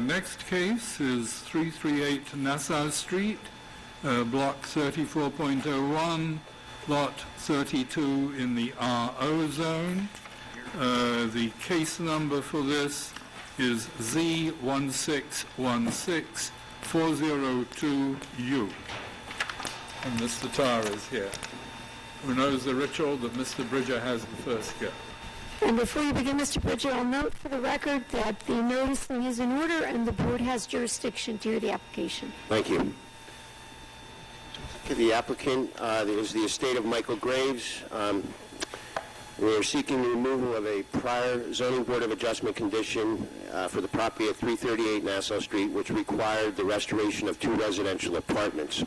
next case is 338 Nassau Street, block 34.01, lot 32 in the RO zone. The case number for this is Z1616402U. And Mr. Tarr is here, who knows the ritual that Mr. Bridger has the first go. And before you begin, Mr. Bridger, I'll note for the record that the noticing is in order and the board has jurisdiction to hear the application. Thank you. To the applicant, there is the estate of Michael Graves. We are seeking the removal of a prior zoning board of adjustment condition for the property at 338 Nassau Street, which required the restoration of 2 residential apartments.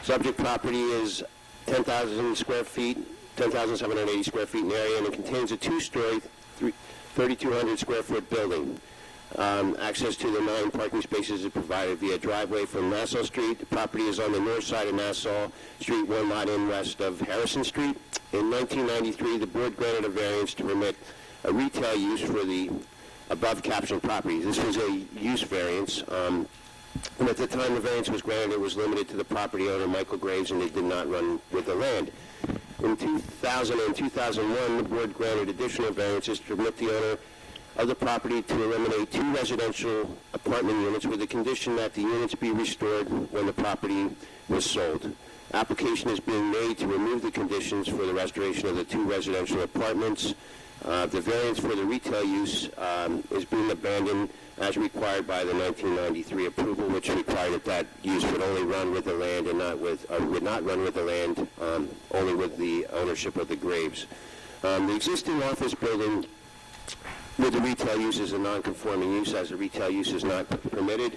Subject property is 10,000 square feet, 10,780 square feet in area, and it contains a 2-story, 3,200 square foot building. Access to the 9 parking spaces is provided via driveway from Nassau Street. The property is on the north side of Nassau Street, 1 lot in west of Harrison Street. In 1993, the board granted a variance to permit a retail use for the above captioned properties. This was a use variance. And at the time the variance was granted, it was limited to the property owner, Michael Graves, and they did not run with the land. In 2000 and 2001, the board granted additional variances to permit the owner of the property to eliminate 2 residential apartment units with the condition that the units be restored when the property was sold. Application is being made to remove the conditions for the restoration of the 2 residential apartments. The variance for the retail use is being abandoned as required by the 1993 approval, which required that that use would only run with the land and would not run with the land, only with the ownership of the Graves. The existing office building with the retail use is a non-conforming use, as the retail use is not permitted.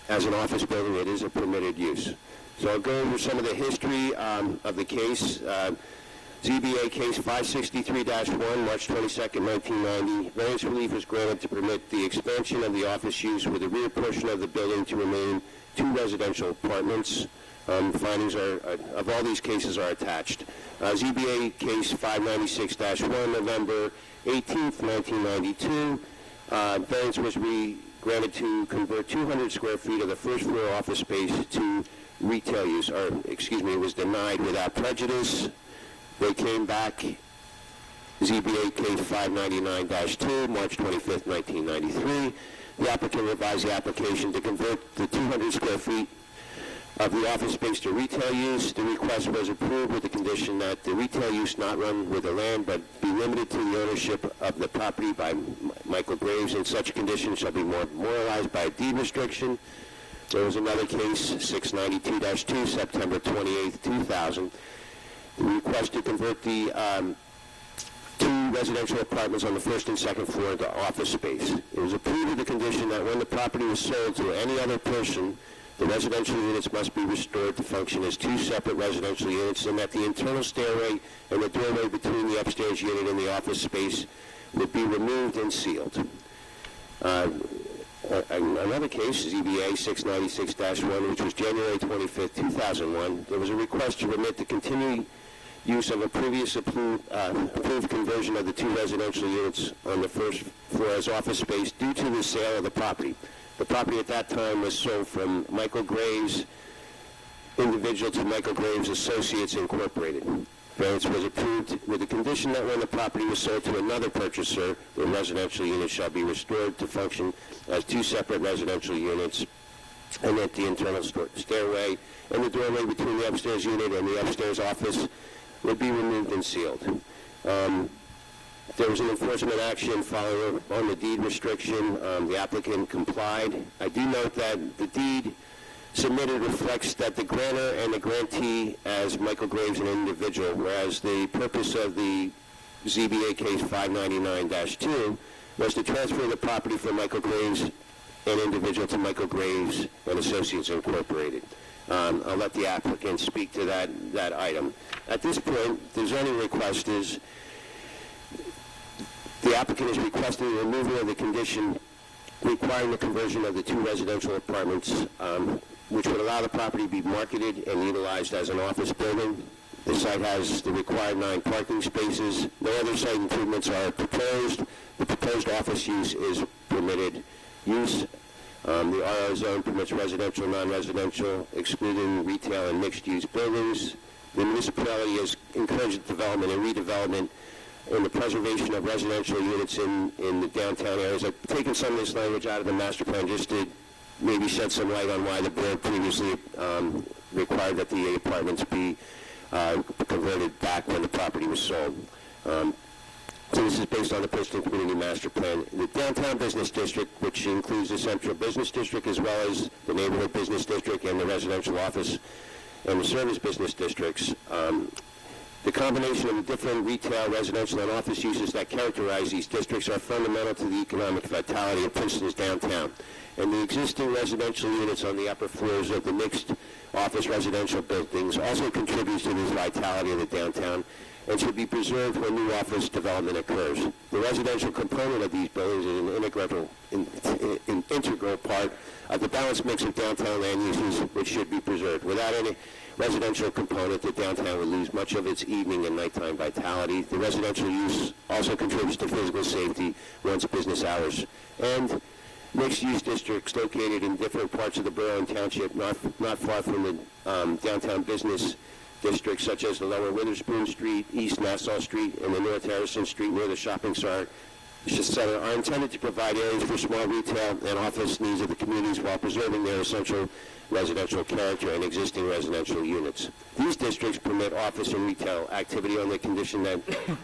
As an office building, it is a permitted use. So I'll go over some of the history of the case. ZBA case 563-1, March 22nd, 1990. Variance relief was granted to permit the expansion of the office use with the rear portion of the building to remain 2 residential apartments. Findings of all these cases are attached. ZBA case 596-1, November 18th, 1992. Variance was granted to convert 200 square feet of the first floor office space to retail use, it was denied without prejudice. They came back, ZBA case 599-2, March 25th, 1993. The applicant revised the application to convert the 200 square feet of the office space to retail use. The request was approved with the condition that the retail use not run with the land, but be limited to the ownership of the property by Michael Graves, and such conditions shall be memorialized by a deed restriction. There was another case, 692-2, September 28th, 2000. The request to convert the 2 residential apartments on the first and second floor into office space. It was approved with the condition that when the property was sold to any other person, the residential units must be restored to function as 2 separate residential units, and that the internal stairway and the doorway between the upstairs unit and the office space would be removed and sealed. Another case, ZBA 696-1, which was January 25th, 2001, there was a request to permit the continued use of a previous approved conversion of the 2 residential units on the first floor as office space due to the sale of the property. The property at that time was sold from Michael Graves individual to Michael Graves Associates Incorporated. Variance was approved with the condition that when the property was sold to another purchaser, the residential units shall be restored to function as 2 separate residential units, and that the internal stairway and the doorway between the upstairs unit and the upstairs office would be removed and sealed. There was an enforcement action following on the deed restriction. The applicant complied. I do note that the deed submitted reflects that the grantor and the grantee as Michael Graves an individual, whereas the purpose of the ZBA case 599-2 was to transfer the property from Michael Graves an individual to Michael Graves and Associates Incorporated. I'll let the applicant speak to that item. At this point, the zoning request is, the applicant is requesting the removal of the condition requiring the conversion of the 2 residential apartments, which would allow the property to be marketed and utilized as an office building. The site has the required 9 parking spaces. No other site improvements are proposed. The proposed office use is permitted use. The RO zone permits residential, non-residential, excluding retail and mixed-use buildings. The municipality has encouraged development and redevelopment and the preservation of residential units in the downtown areas. I've taken some of this language out of the master plan just to maybe shed some light on why the board previously required that the apartments be converted back when the property was sold. So this is based on the Princeton Community Master Plan. The downtown business district, which includes the central business district as well as the neighborhood business district and the residential office and the service business districts, the combination of the different retail, residential, and office uses that characterize these districts are fundamental to the economic vitality of Princeton's downtown. And the existing residential units on the upper floors of the mixed office residential buildings also contributes to this vitality of the downtown and should be preserved when new office development occurs. The residential component of these buildings is an integral part of the balanced mix of downtown land uses, which should be preserved. Without any residential component, the downtown would lose much of its evening and nighttime vitality. The residential use also contributes to physical safety once business hours. And mixed-use districts located in different parts of the borough and township, not far from the downtown business districts, such as the Lower Witherspoon Street, East Nassau Street, and the North Harrison Street, near the shopping center, are intended to provide areas for small retail and office needs of the communities while preserving their essential residential character and existing residential units. These districts permit office and retail activity on the condition that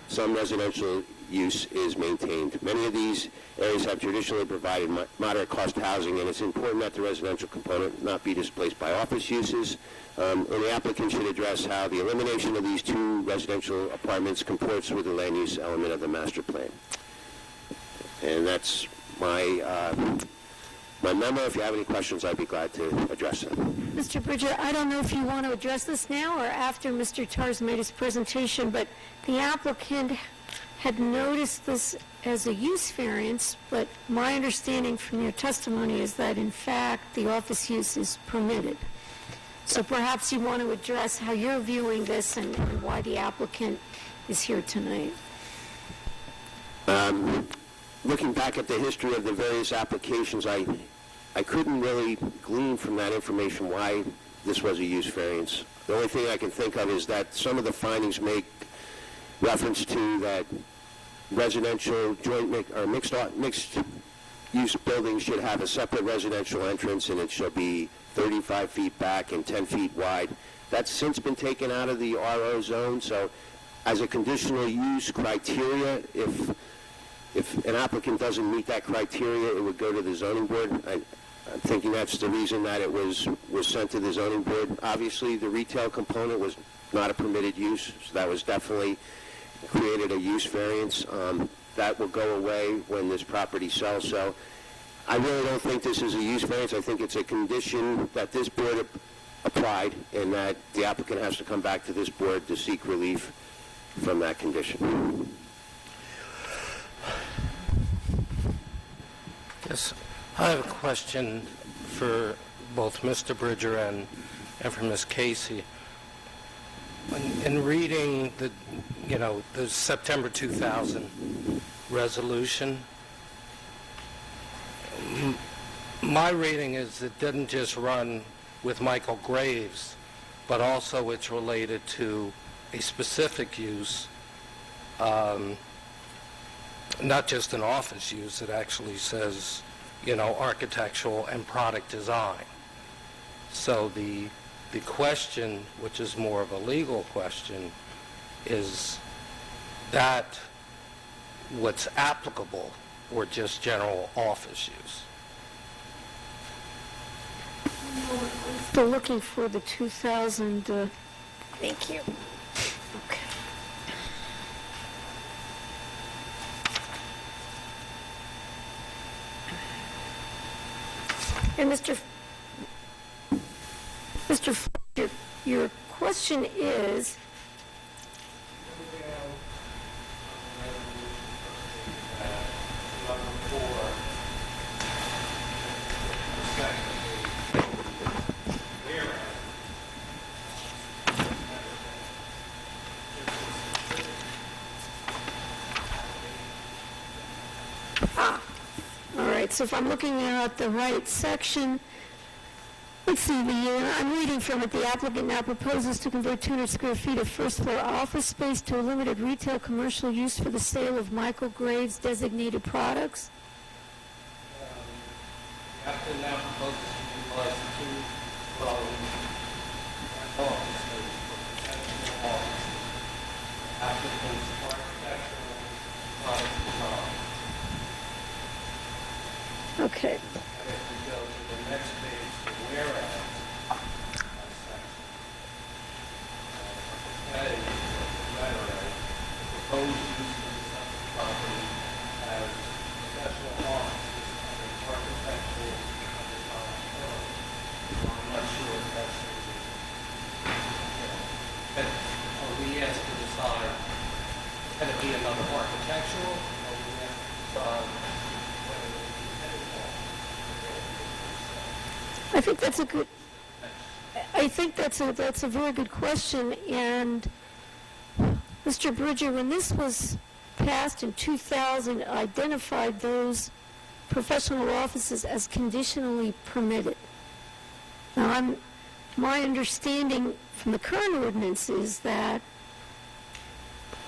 some residential use is maintained. Many of these areas have traditionally provided moderate cost housing, and it's important that the residential component not be displaced by office uses. And the applicant should address how the elimination of these two residential apartments comports with the land use element of the master plan. And that's my memo. If you have any questions, I'd be glad to address them. Mr. Bridger, I don't know if you want to address this now or after Mr. Tarr's made his presentation, but the applicant had noticed this as a use variance, but my understanding from your testimony is that, in fact, the office use is permitted. So perhaps you want to address how you're viewing this and why the applicant is here tonight. Looking back at the history of the various applications, I couldn't really glean from that information why this was a use variance. The only thing I can think of is that some of the findings make reference to that residential mixed use buildings should have a separate residential entrance, and it should be 35 feet back and 10 feet wide. That's since been taken out of the RO zone, so as a conditional use criteria, if an applicant doesn't meet that criteria, it would go to the zoning board. I'm thinking that's the reason that it was sent to the zoning board. Obviously, the retail component was not a permitted use, so that was definitely created a use variance. That will go away when this property sells. So I really don't think this is a use variance. I think it's a condition that this board applied, and that the applicant has to come back to this board to seek relief from that condition. Yes, I have a question for both Mr. Bridger and for Ms. Casey. In reading the September 2000 resolution, my reading is it didn't just run with Michael Graves, but also it's related to a specific use, not just an office use. It actually says, architectural and product design. So the question, which is more of a legal question, is that what's applicable or just general office use? Still looking for the 2000. Thank you. Okay. And Mr. Fletcher, your question is, so if I'm looking at the right section, let's see, I'm reading from it. The applicant now proposes to convert 200 square feet of first-floor office space to a limited retail commercial use for the sale of Michael Graves designated products. The applicant now proposes to utilize the two dwellings and office space for potential office. Applicant's architectural product design. Okay. And if we go to the next page, the whereas section. A, the letter A, proposed use of the subject property as special offices and architectural design firm. I'm not sure if that's are we asked to decide, can it be another architectural, or we asked to decide whether it be any office? I think that's a good. I think that's a very good question. And Mr. Bridger, when this was passed in 2000, identified those professional offices as conditionally permitted. Now, my understanding from the current ordinance is that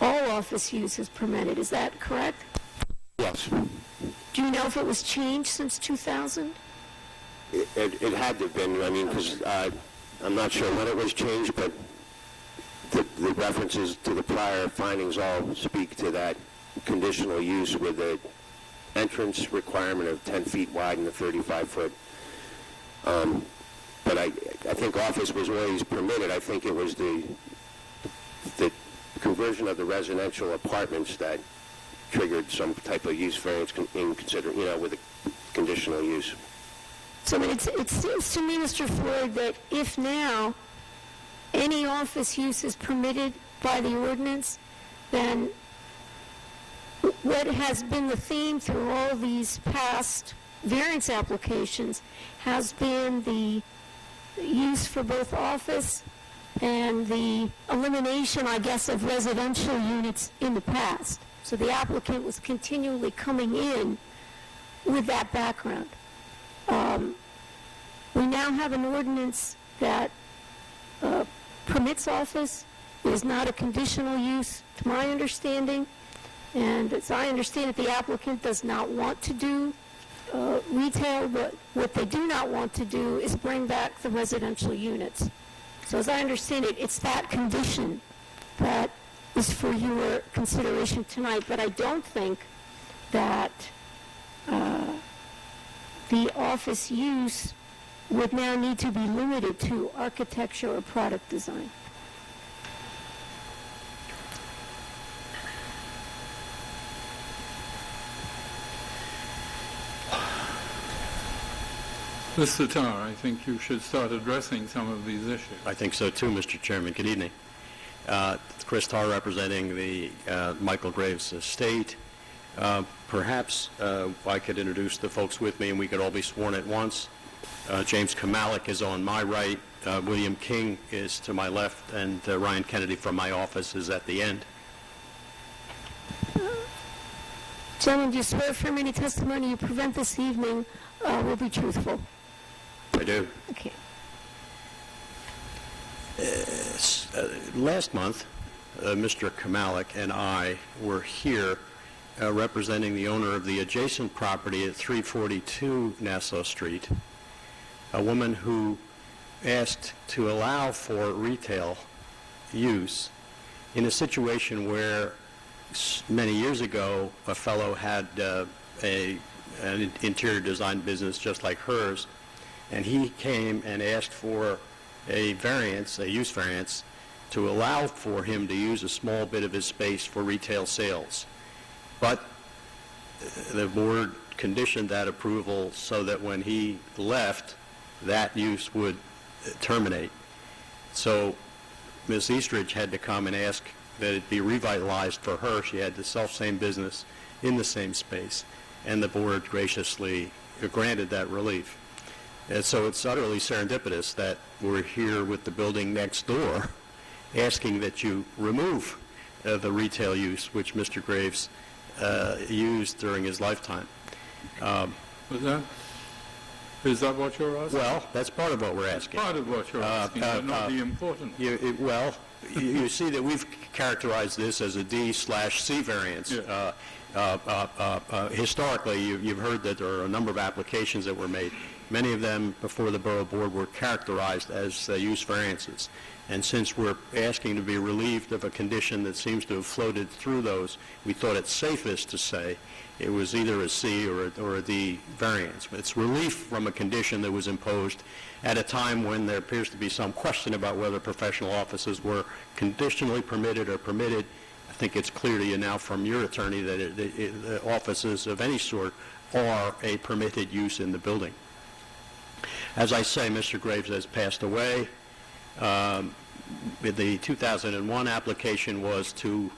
all office use is permitted. Is that correct? Yes. Do you know if it was changed since 2000? It had to have been, I mean, because I'm not sure when it was changed, but the references to the prior findings all speak to that conditional use with the entrance requirement of 10 feet wide and a 35-foot. But I think office was always permitted. I think it was the conversion of the residential apartments that triggered some type of use variance in consider, with the conditional use. So it seems to me, Mr. Floyd, that if now any office use is permitted by the ordinance, then what has been the theme through all these past variance applications has been the use for both office and the elimination, I guess, of residential units in the past. So the applicant was continually coming in with that background. We now have an ordinance that permits office. It is not a conditional use, to my understanding. And as I understand it, the applicant does not want to do retail, but what they do not want to do is bring back the residential units. So as I understand it, it's that condition that is for your consideration tonight, but I don't think that the office use would now need to be limited to architecture or product design. Mr. Tarr, I think you should start addressing some of these issues. I think so too, Mr. Chairman. Good evening. Chris Tarr representing the Michael Graves estate. Perhaps I could introduce the folks with me and we could all be sworn at once. James Kamalik is on my right, William King is to my left, and Ryan Kennedy from my office is at the end. Gentlemen, do you swear affirm any testimony you present this evening will be truthful? I do. Okay. Last month, Mr. Kamalik and I were here representing the owner of the adjacent property at 342 Nassau Street, a woman who asked to allow for retail use in a situation where many years ago a fellow had an interior design business just like hers, and he came and asked for a variance, a use variance, to allow for him to use a small bit of his space for retail sales. But the board conditioned that approval so that when he left, that use would terminate. So Ms. Eastridge had to come and ask that it be revitalized for her. She had the self-same business in the same space, and the board graciously granted that relief. And so it's utterly serendipitous that we're here with the building next door asking that you remove the retail use which Mr. Graves used during his lifetime. Is that what you're asking? Well, that's part of what we're asking. Part of what you're asking, but not the important one. Well, you see that we've characterized this as a D/C variance. Yeah. Historically, you've heard that there are a number of applications that were made. Many of them before the Borough Board were characterized as use variances. And since we're asking to be relieved of a condition that seems to have floated through those, we thought it safest to say it was either a C or a D variance. It's relief from a condition that was imposed at a time when there appears to be some question about whether professional offices were conditionally permitted or permitted. I think it's clear to you now from your attorney that the offices of any sort are a permitted use in the building. As I say, Mr. Graves has passed away. The 2001 application was to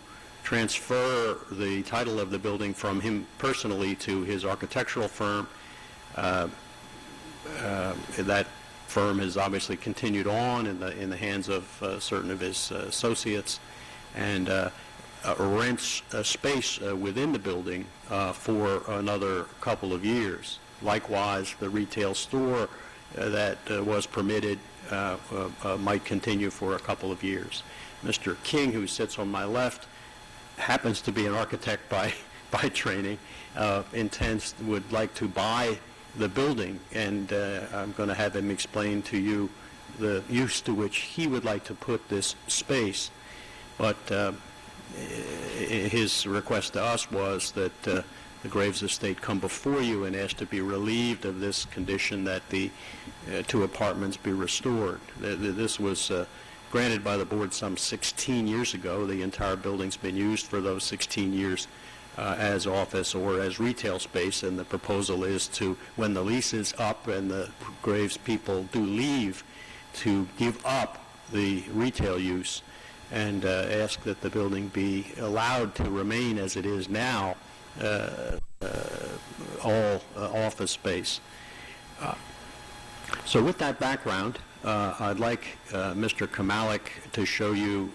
transfer the title of the building from him personally to his architectural firm. That firm has obviously continued on in the hands of certain of his associates, and rents a space within the building for another couple of years. Likewise, the retail store that was permitted might continue for a couple of years. Mr. King, who sits on my left, happens to be an architect by training, would like to buy the building, and I'm going to have him explain to you the use to which he would like to put this space. But his request to us was that the Graves estate come before you and ask to be relieved of this condition that the two apartments be restored. This was granted by the board some 16 years ago. The entire building's been used for those 16 years as office or as retail space, and the proposal is to, when the lease is up and the Graves people do leave, to give up the retail use and ask that the building be allowed to remain as it is now, all office space. So with that background, I'd like Mr. Kamalik to show you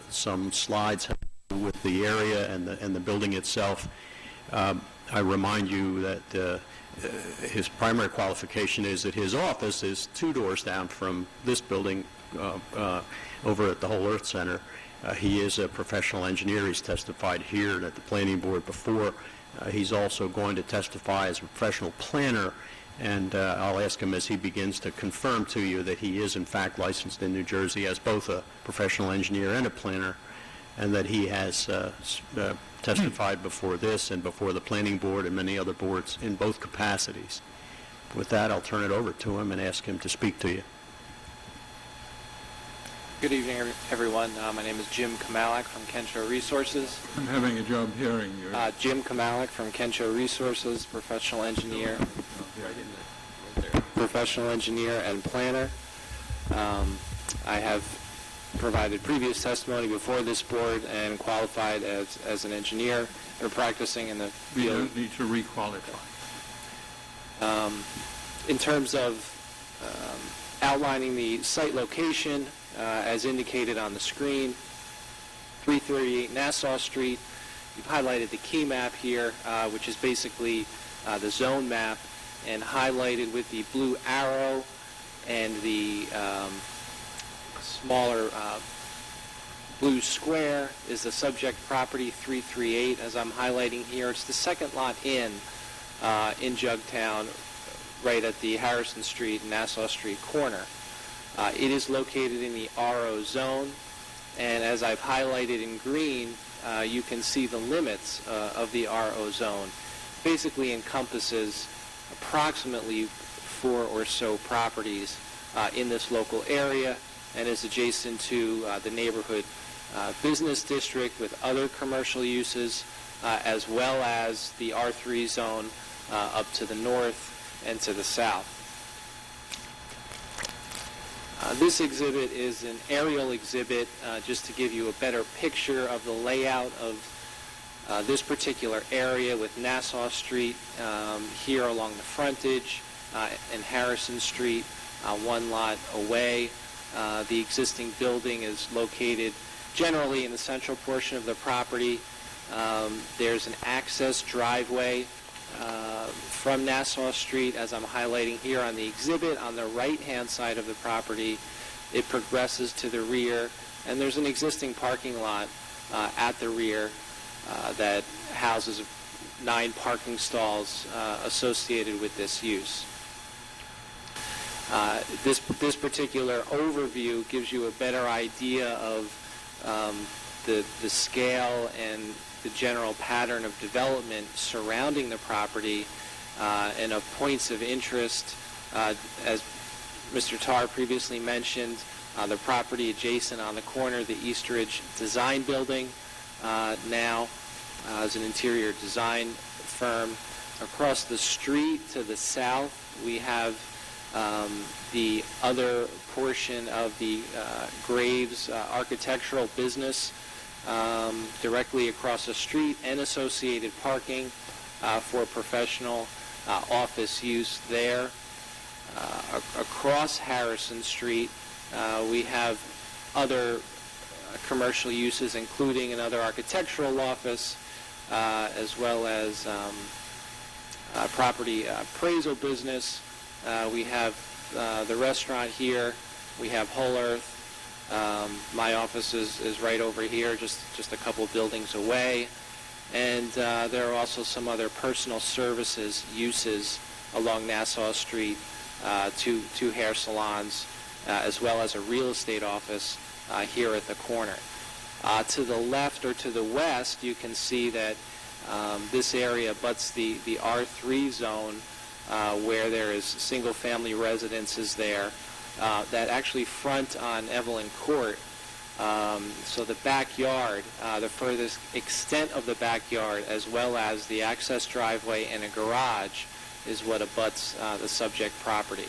some slides with the area and the building itself. I remind you that his primary qualification is that his office is 2 doors down from this building over at the Whole Earth Center. He is a professional engineer. He's testified here and at the planning board before. He's also going to testify as a professional planner, and I'll ask him as he begins to confirm to you that he is in fact licensed in New Jersey as both a professional engineer and a planner, and that he has testified before this and before the planning board and many other boards in both capacities. With that, I'll turn it over to him and ask him to speak to you. Good evening, everyone. My name is Jim Kamalik from Kensho Resources. I'm having a job hearing you. Jim Kamalik from Kensho Resources, professional engineer and planner. I have provided previous testimony before this board and qualified as an engineer or practicing in the We field. don't need to requalify. In terms of outlining the site location, as indicated on the screen, 338 Nassau Street. You've highlighted the key map here, which is basically the zone map, and highlighted with the blue arrow and the smaller blue square is the subject property 338, as I'm highlighting here. It's the second lot in Jugtown, right at the Harrison Street and Nassau Street corner. It is located in the RO zone, and as I've highlighted in green, you can see the limits of the RO zone. Basically encompasses approximately 4 or so properties in this local area, and is adjacent to the neighborhood business district with other commercial uses, as well as the R3 zone up to the north and to the south. This exhibit is an aerial exhibit just to give you a better picture of the layout of this particular area, with Nassau Street here along the frontage and Harrison Street 1 lot away. The existing building is located generally in the central portion of the property. There's an access driveway from Nassau Street, as I'm highlighting here on the exhibit, on the right-hand side of the property. It progresses to the rear, and there's an existing parking lot at the rear that houses 9 parking stalls associated with this use. This particular overview gives you a better idea of the scale and the general pattern of development surrounding the property and of points of interest. As Mr. Tarr previously mentioned, the property adjacent on the corner, the Eastridge Design Building, now is an interior design firm. Across the street to the south, we have the other portion of the Graves architectural business directly across the street, and associated parking for professional office use there. Across Harrison Street, we have other commercial uses, including another architectural office, as well as property appraisal business. We have the restaurant here. We have Whole Earth. My office is right over here, just a couple buildings away. And there are also some other personal services uses along Nassau Street, two hair salons, as well as a real estate office here at the corner. To the left or to the west, you can see that this area butts the R3 zone, where there is single-family residences there that actually front on Evelyn Court. So the backyard, the furthest extent of the backyard, as well as the access driveway and a garage, is what abuts the subject property.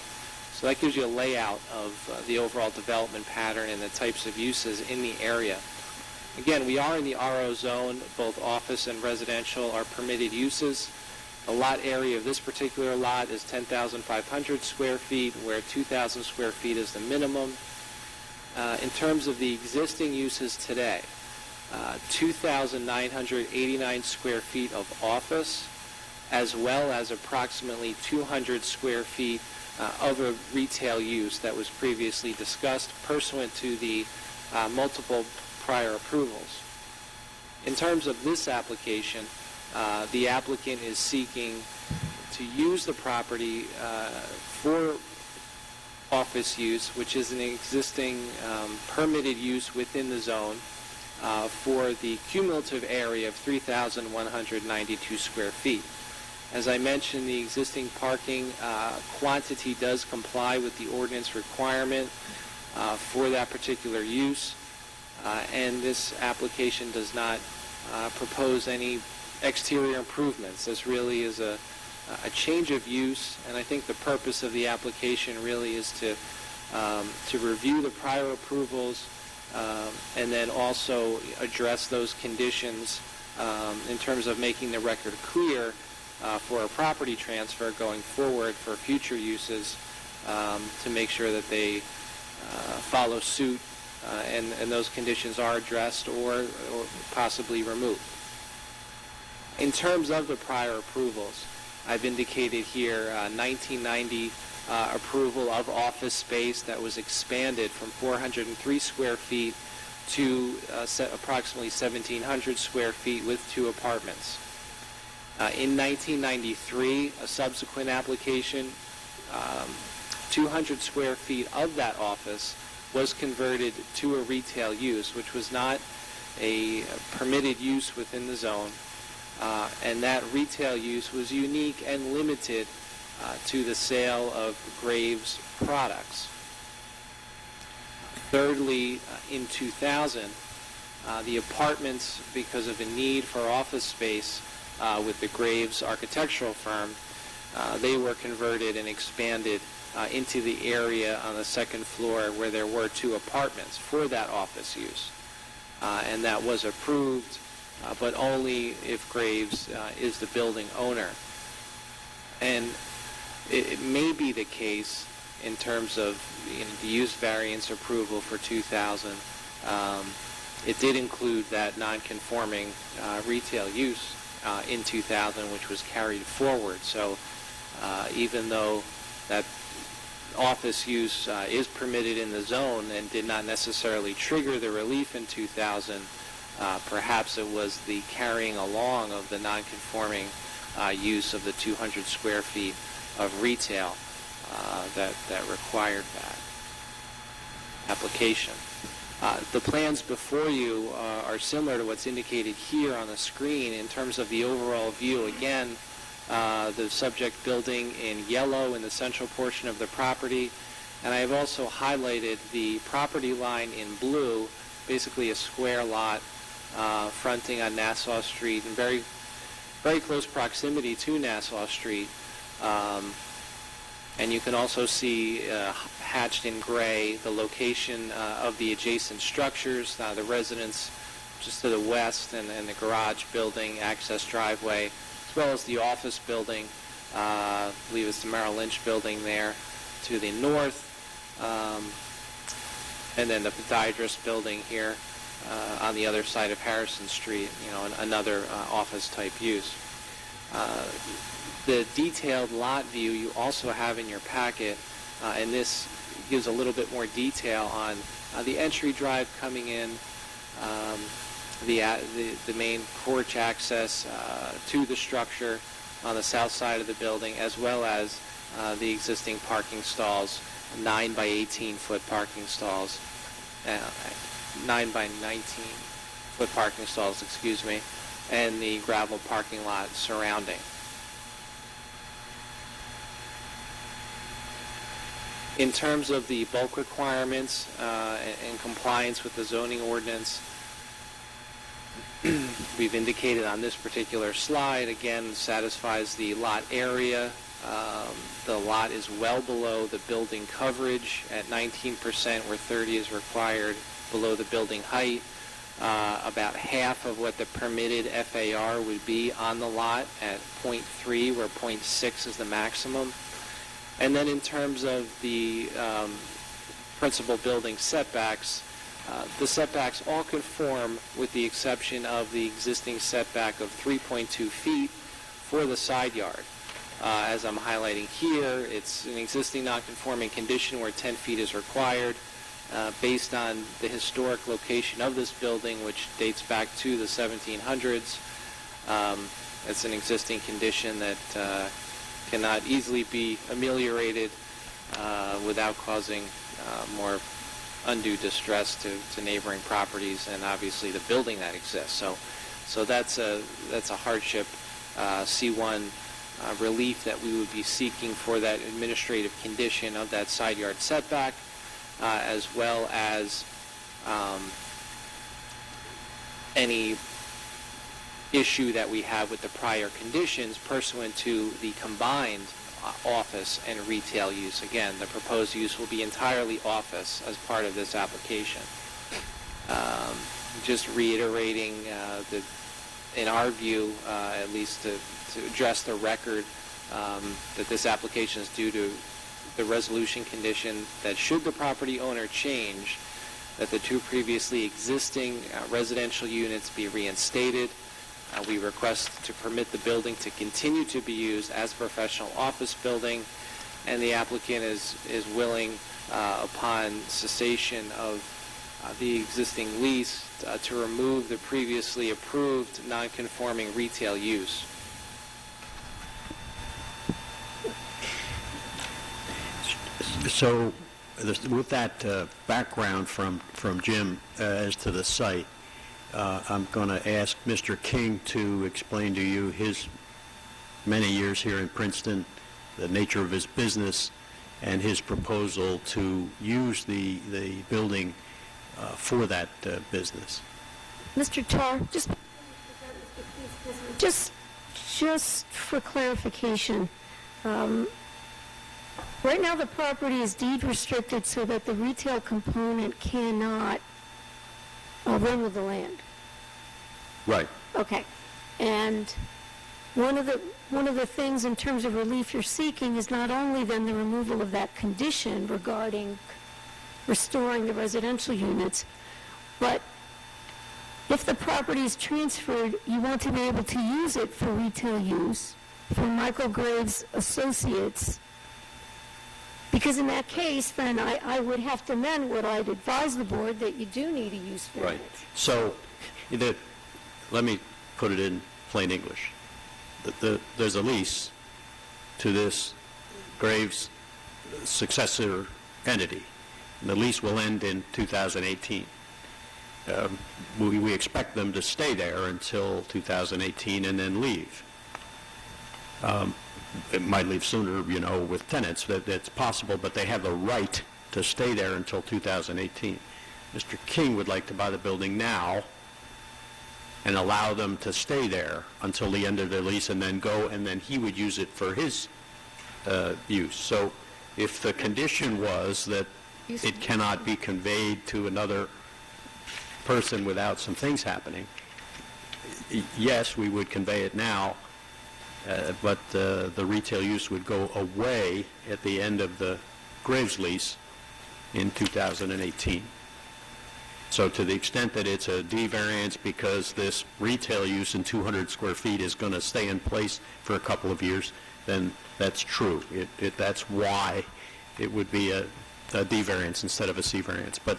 So that gives you a layout of the overall development pattern and the types of uses in the area. Again, we are in the RO zone. Both office and residential are permitted uses. The lot area of this particular lot is 10,500 square feet, where 2,000 square feet is the minimum. In terms of the existing uses today, 2,989 square feet of office, as well as approximately 200 square feet of a retail use that was previously discussed pursuant to the multiple prior approvals. In terms of this application, the applicant is seeking to use the property for office use, which is an existing permitted use within the zone, for the cumulative area of 3,192 square feet. As I mentioned, the existing parking quantity does comply with the ordinance requirement for that particular use, and this application does not propose any exterior improvements. This really is a change of use, and I think the purpose of the application really is to review the prior approvals and then also address those conditions in terms of making the record clear for a property transfer going forward for future uses, to make sure that they follow suit and those conditions are addressed or possibly removed. In terms of the prior approvals, I've indicated here 1990 approval of office space that was expanded from 403 square feet to approximately 1,700 square feet with 2 apartments. In 1993, a subsequent application, 200 square feet of that office was converted to a retail use, which was not a permitted use within the zone. And that retail use was unique and limited to the sale of Graves products. Thirdly, in 2000, the apartments, because of a need for office space with the Graves architectural firm, they were converted and expanded into the area on the second floor where there were 2 apartments for that office use. And that was approved, but only if Graves is the building owner. And it may be the case in terms of the use variance approval for 2000. It did include that non-conforming retail use, in 2000, which was carried forward. So even though that office use is permitted in the zone and did not necessarily trigger the relief in 2000, perhaps it was the carrying along of the non-conforming use of the 200 square feet of retail that required that application. The plans before you are similar to what's indicated here on the screen in terms of the overall view. Again, the subject building in yellow in the central portion of the property, and I have also highlighted the property line in blue, basically a square lot fronting on Nassau Street in very, very close proximity to Nassau Street. And you can also see hatched in gray the location of the adjacent structures, the residence just to the west and the garage building, access driveway, as well as the office building. I believe it's the Merrill Lynch building there to the north, and then the podiatrist building here on the other side of Harrison Street, another office-type use. The detailed lot view you also have in your packet, and this gives a little bit more detail on the entry drive coming in, the main porch access to the structure on the south side of the building, as well as the existing parking stalls, 9 by 18 foot parking stalls, 9 by 19 foot parking stalls, excuse me, and the gravel parking lot surrounding. In terms of the bulk requirements and compliance with the zoning ordinance, we've indicated on this particular slide, again, satisfies the lot area. The lot is well below the building coverage at 19%, where 30 is required, below the building height. About half of what the permitted FAR would be on the lot at 0.3, where 0.6 is the maximum. And then in terms of the principal building setbacks, the setbacks all conform with the exception of the existing setback of 3.2 feet for the side yard. As I'm highlighting here, it's an existing non-conforming condition where 10 feet is required based on the historic location of this building, which dates back to the 1700s. It's an existing condition that cannot easily be ameliorated without causing more undue distress to neighboring properties and obviously the building that exists. So that's a hardship C1 relief that we would be seeking for that administrative condition of that side yard setback, as well as any issue that we have with the prior conditions pursuant to the combined office and retail use. Again, the proposed use will be entirely office as part of this application. Just reiterating that in our view, at least to address the record, that this application is due to the resolution condition that should the property owner change, that the two previously existing residential units be reinstated. We request to permit the building to continue to be used as a professional office building, and the applicant is willing, upon cessation of the existing lease, to remove the previously approved non-conforming retail use. So, with that background from Jim as to the site, I'm going to ask Mr. King to explain to you his many years here in Princeton, the nature of his business, and his proposal to use the building for that business. Mr. Tarr, just for clarification, right now the property is deed restricted so that the retail component cannot run with the land. Right. Okay. And one of the things in terms of relief you're seeking is not only then the removal of that condition regarding restoring the residential units, but if the property is transferred, you want to be able to use it for retail use for Michael Graves Associates. Because in that case, then I would have to amend what I'd advise the board that you do need a use variance. Right. So, let me put it in plain English. There's a lease to this Graves successor entity, and the lease will end in 2018. We expect them to stay there until 2018 and then leave. It might leave sooner, with tenants. That's possible, but they have the right to stay there until 2018. Mr. King would like to buy the building now and allow them to stay there until the end of their lease and then go, and then he would use it for his use. So if the condition was that it cannot be conveyed to another person without some things happening, yes, we would convey it now, but the retail use would go away at the end of the Graves lease in 2018. So to the extent that it's a D variance because this retail use in 200 square feet is going to stay in place for a couple of years, then that's true. That's why it would be a D variance instead of a C variance. But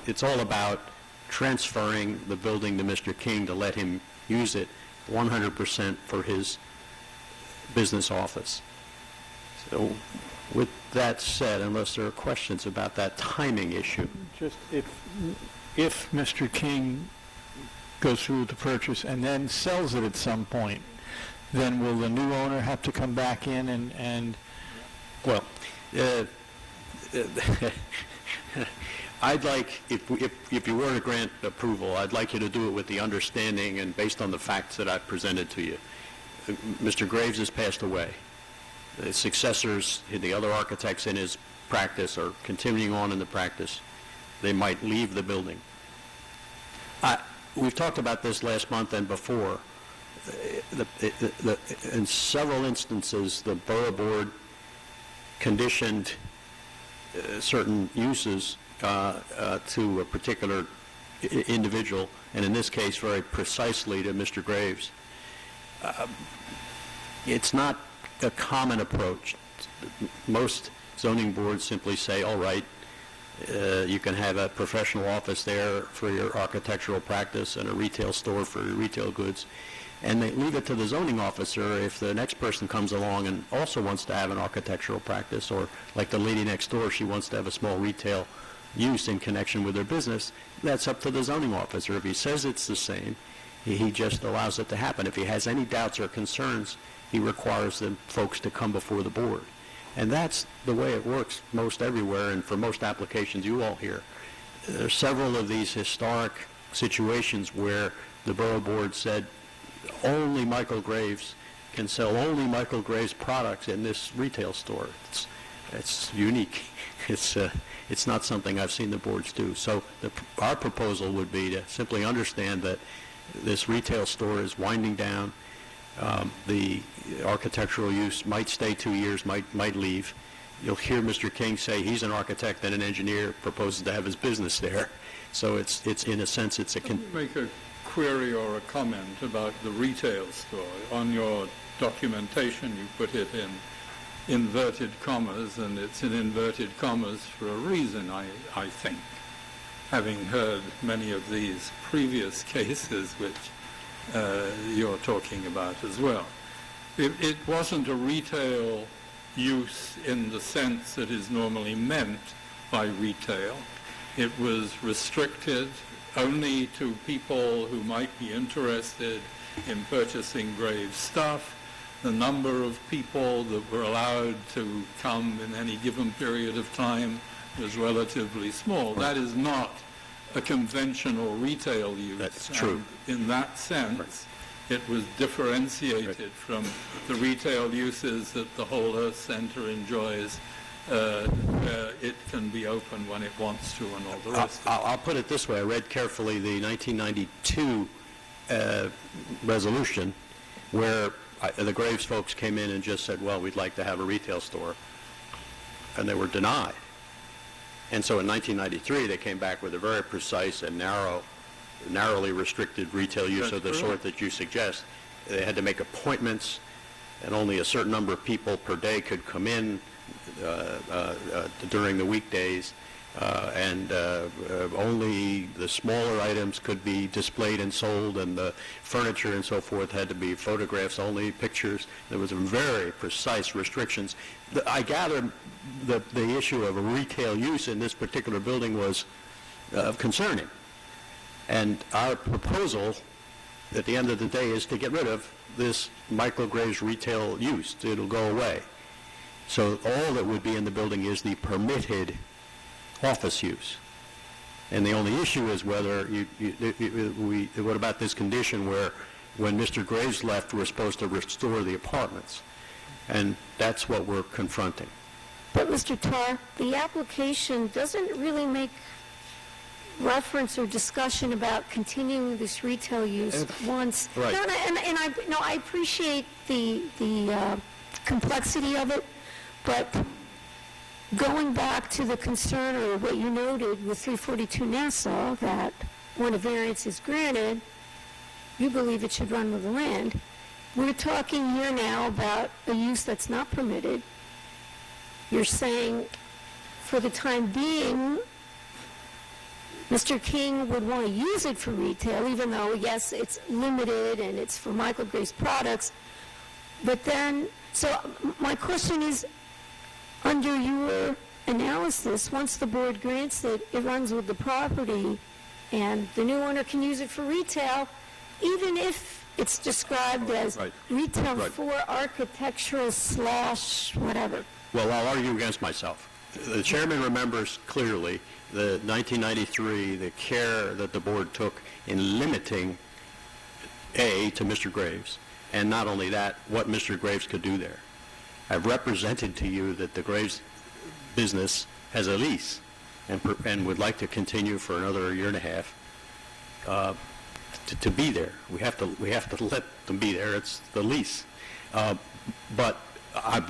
it's all about transferring the building to Mr. King to let him use it 100% for his business office. So with that said, unless there are questions about that timing issue. Just if Mr. King goes through with the purchase and then sells it at some point, then will the new owner have to come back in and Well, I'd like, if you were to grant approval, I'd like you to do it with the understanding and based on the facts that I've presented to you. Mr. Graves has passed away. The successors, the other architects in his practice are continuing on in the practice. They might leave the building. We've talked about this last month and before. In several instances, the borough board conditioned certain uses to a particular individual, and in this case, very precisely to Mr. Graves. It's not a common approach. Most zoning boards simply say, all right, you can have a professional office there for your architectural practice and a retail store for your retail goods, and they leave it to the zoning officer if the next person comes along and also wants to have an architectural practice, or like the lady next door, she wants to have a small retail use in connection with her business. That's up to the zoning officer. If he says it's the same, he just allows it to happen. If he has any doubts or concerns, he requires the folks to come before the board. And that's the way it works most everywhere, and for most applications you all hear. There are several of these historic situations where the borough board said only Michael Graves can sell only Michael Graves products in this retail store. It's unique. It's not something I've seen the boards do. So our proposal would be to simply understand that this retail store is winding down. The architectural use might stay 2 years, might leave. You'll hear Mr. King say he's an architect and an engineer, proposes to have his business there. So it's in a sense, it's a... Make a query or a comment about the retail store. On your documentation, you put it in inverted commas, and it's in inverted commas for a reason, I think, having heard many of these previous cases which you're talking about as well. It wasn't a retail use in the sense that is normally meant by retail. It was restricted only to people who might be interested in purchasing Graves stuff. The number of people that were allowed to come in any given period of time was relatively small. That is not a conventional retail use. That's true. And in that sense, it was differentiated from the retail uses that the whole Earth Center enjoys. It can be open when it wants to and all the rest of it. I'll put it this way. I read carefully the 1992 resolution where the Graves folks came in and just said, well, we'd like to have a retail store, and they were denied. And so in 1993, they came back with a very precise and narrow narrowly restricted retail use of the That's sort that you suggest. They had to make appointments, and only a certain number of people per day could come in during the weekdays, and only the smaller items could be displayed and sold, and the furniture and so forth had to be photographs only, pictures. There was very precise restrictions. I gather the issue of a retail use in this particular building was concerning. And our proposal at the end of the day is to get rid of this Michael Graves retail use. It'll go away. So all that would be in the building is the permitted office use. And the only issue is whether what about this condition where when Mr. Graves left, we're supposed to restore the apartments? And that's what we're confronting. But, Mr. Tarr, the application doesn't really make reference or discussion about continuing this retail use once. Right. No, I appreciate the complexity of it, but going back to the concern or what you noted with 342 Nassau, that when a variance is granted, you believe it should run with the land. We're talking here now about a use that's not permitted. You're saying for the time being, Mr. King would want to use it for retail, even though, yes, it's limited and it's for Michael Graves products. But then, so my question is, under your analysis, once the board grants it, it runs with the property and the new owner can use it for retail, even if it's described as retail for architectural / whatever. Well, I'll argue against myself. The chairman remembers clearly the 1993, the care that the board took in limiting to Mr. Graves, and not only that, what Mr. Graves could do there. I've represented to you that the Graves business has a lease and would like to continue for another year and a half to be there. We have to let them be there. It's the lease. But I'm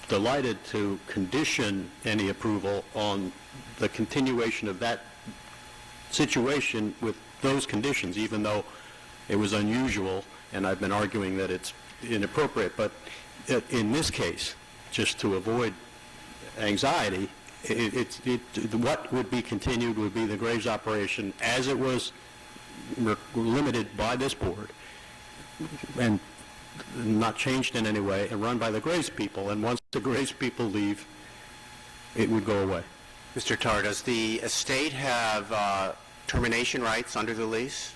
delighted to condition any approval on the continuation of that situation with those conditions, even though it was unusual, and I've been arguing that it's inappropriate. But in this case, just to avoid anxiety, what would be continued would be the Graves operation as it was limited by this board and not changed in any way, and run by the Graves people. And once the Graves people leave, it would go away. Mr. Tarr, does the estate have termination rights under the lease?